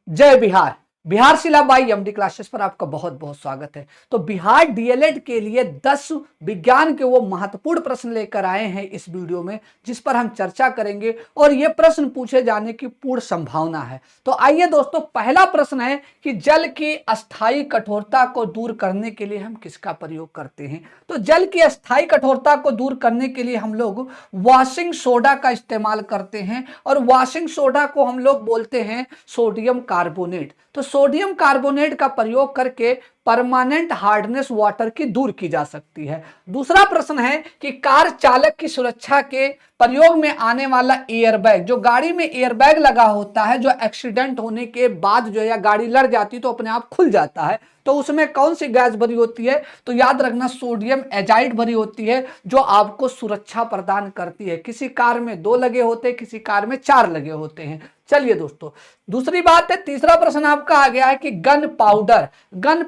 जय Bihar. Bihar सिलाबाई MD classes पर आपका बहुत बहुत स्वागत है। तो बिहार डीएलएड के लिए 10 विज्ञान के वो महत्वपूर्ण प्रश्न लेकर आए हैं इस वीडियो में, जिस पर हम चर्चा करेंगे और ये प्रश्न पूछे जाने की पूर्ण संभावना है। तो आइए दोस्तों, पहला प्रश्न है कि जल की अस्थायी कठोरता को दूर करने के लिए हम किसका प्रयोग करते हैं। तो जल की अस्थायी कठोरता को दूर करने के लिए हम लोग वॉशिंग सोडा का इस्तेमाल करते हैं, और वॉशिंग सोडा को हम लोग बोलते हैं सोडियम कार्बोनेट। तो सोडियम कार्बोनेट का प्रयोग करके परमानेंट हार्डनेस वाटर की दूर की जा सकती है। दूसरा प्रश्न है कि कार चालक की सुरक्षा के प्रयोग में आने वाला एयरबैग, जो गाड़ी में एयरबैग लगा होता है, जो एक्सीडेंट होने के बाद जो या गाड़ी लड़ जाती तो अपने आप खुल जाता है, तो उसमें कौन सी गैस भरी होती है। तो याद रखना, सोडियम एजाइड भरी होती है, जो आपको सुरक्षा प्रदान करती है। किसी कार में 2 लगे होते हैं, किसी कार में 4 लगे होते हैं। चलिए दोस्तों, दूसरी बात है, तीसरा प्रश्न आपका आ गया है कि गन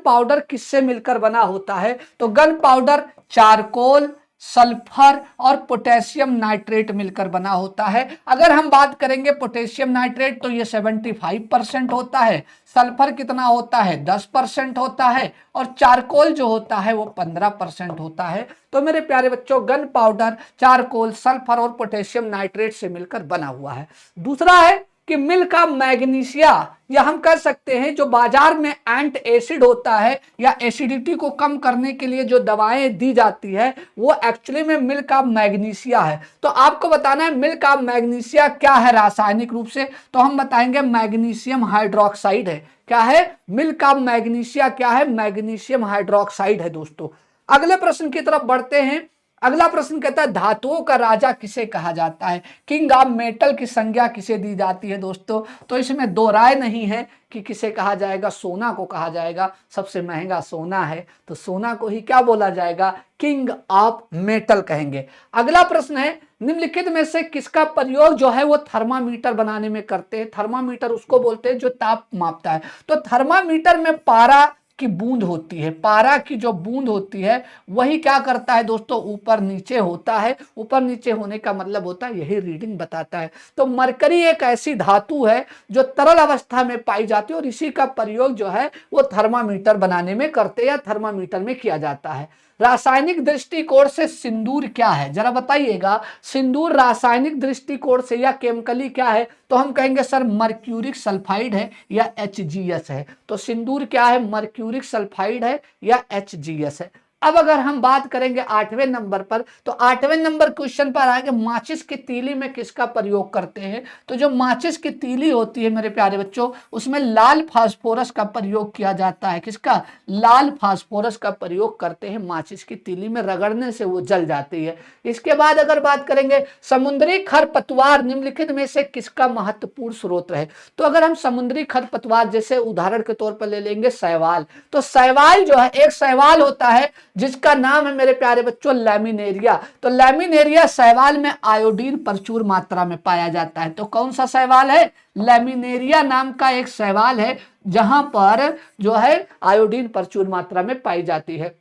पाउडर किससे मिलकर बना होता है। तो गन पाउडर चारकोल, सल्फर और पोटेशियम नाइट्रेट मिलकर बना होता है। अगर हम बात करेंगे पोटेशियम नाइट्रेट, तो ये 75% होता है, सल्फर कितना होता है 10% होता है, और चारकोल जो होता है वो 15% होता है। तो मेरे प्यारे बच्चों, गन पाउडर चारकोल, सल्फर और पोटेशियम नाइट्रेट से मिलकर बना हुआ है। दूसरा है कि मिल का मैग्नीशिया, या हम कह सकते हैं जो बाजार में एंट एसिड होता है या एसिडिटी को कम करने के लिए जो दवाएं दी जाती है, वो एक्चुअली में मिल का मैग्नीशिया है। तो आपको बताना है मिल का मैग्नीशिया क्या है रासायनिक रूप से। तो हम बताएंगे मैग्नीशियम हाइड्रोक्साइड है। क्या है मिल का मैग्नीशिया? क्या है? मैग्नीशियम हाइड्रोक्साइड है दोस्तों। अगले प्रश्न की तरफ बढ़ते हैं। अगला प्रश्न कहता है धातुओं का राजा किसे कहा जाता है, किंग ऑफ मेटल की संज्ञा किसे दी जाती है दोस्तों। तो इसमें दो राय नहीं है कि किसे कहा जाएगा, सोना को कहा जाएगा। सबसे महंगा सोना है, तो सोना को ही क्या बोला जाएगा, किंग ऑफ मेटल कहेंगे। अगला प्रश्न है, निम्नलिखित में से किसका प्रयोग जो है वो थर्मामीटर बनाने में करते हैं। थर्मामीटर उसको बोलते हैं जो ताप मापता है। तो थर्मामीटर में पारा की बूंद होती है, पारा की जो बूंद होती है वही क्या करता है दोस्तों, ऊपर नीचे होता है। ऊपर नीचे होने का मतलब होता है यही रीडिंग बताता है। तो मरकरी एक ऐसी धातु है जो तरल अवस्था में पाई जाती है, और इसी का प्रयोग जो है वो थर्मामीटर बनाने में करते हैं या थर्मामीटर में किया जाता है। रासायनिक दृष्टिकोण से सिंदूर क्या है, जरा बताइएगा। सिंदूर रासायनिक दृष्टिकोण से या केमिकली क्या है। तो हम कहेंगे सर मर्क्यूरिक सल्फाइड है या HGS है। तो सिंदूर क्या है, मर्क्यूरिक सल्फाइड है या HGS है। अब अगर हम बात करेंगे 8वें नंबर पर, तो 8वें नंबर क्वेश्चन पर आएगा माचिस की तीली में किसका प्रयोग करते हैं। तो जो माचिस की तीली होती है मेरे प्यारे बच्चों, उसमें लाल फास्फोरस का प्रयोग किया जाता है। किसका? लाल फास्फोरस का प्रयोग करते हैं माचिस की तीली में, रगड़ने से वो जल जाती है। इसके बाद अगर बात करेंगे समुद्री खरपतवार निम्नलिखित में से किसका महत्वपूर्ण स्रोत है। तो अगर हम समुद्री खरपतवार जैसे उदाहरण के तौर पर ले लेंगे शैवाल, तो शैवाल जो है, एक शैवाल होता है जिसका नाम है मेरे प्यारे बच्चों लैमिनेरिया। तो लैमिनेरिया शैवाल में आयोडीन प्रचुर मात्रा में पाया जाता है। तो कौन सा शैवाल है? लैमिनेरिया नाम का एक शैवाल है, जहां पर जो है आयोडीन प्रचुर मात्रा में पाई जाती है।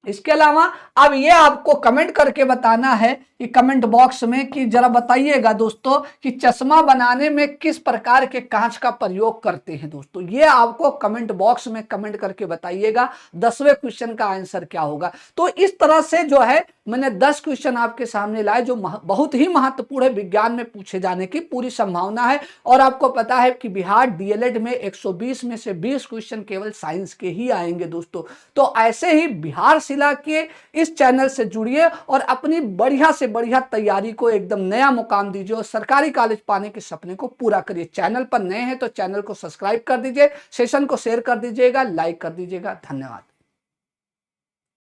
इसके अलावा अब ये आपको कमेंट करके बताना है कि कमेंट बॉक्स में कि जरा बताइएगा दोस्तों कि चश्मा बनाने में किस प्रकार के कांच का प्रयोग करते हैं। दोस्तों ये आपको कमेंट बॉक्स में कमेंट करके बताइएगा 10वें क्वेश्चन का आंसर क्या होगा। तो इस तरह से जो है मैंने 10 क्वेश्चन आपके सामने लाए जो बहुत ही महत्वपूर्ण है, विज्ञान में पूछे जाने की पूरी संभावना है। और आपको पता है कि बिहार डीएलएड में 120 में से 20 क्वेश्चन केवल साइंस के ही आएंगे दोस्तों। तो ऐसे ही बिहार सिला के इस चैनल से जुड़िए और अपनी बढ़िया से बढ़िया तैयारी को एकदम नया मुकाम दीजिए और सरकारी कॉलेज पाने के सपने को पूरा करिए। चैनल पर नए हैं तो चैनल को सब्सक्राइब कर दीजिए, सेशन को शेयर कर दीजिएगा, लाइक कर दीजिएगा। धन्यवाद।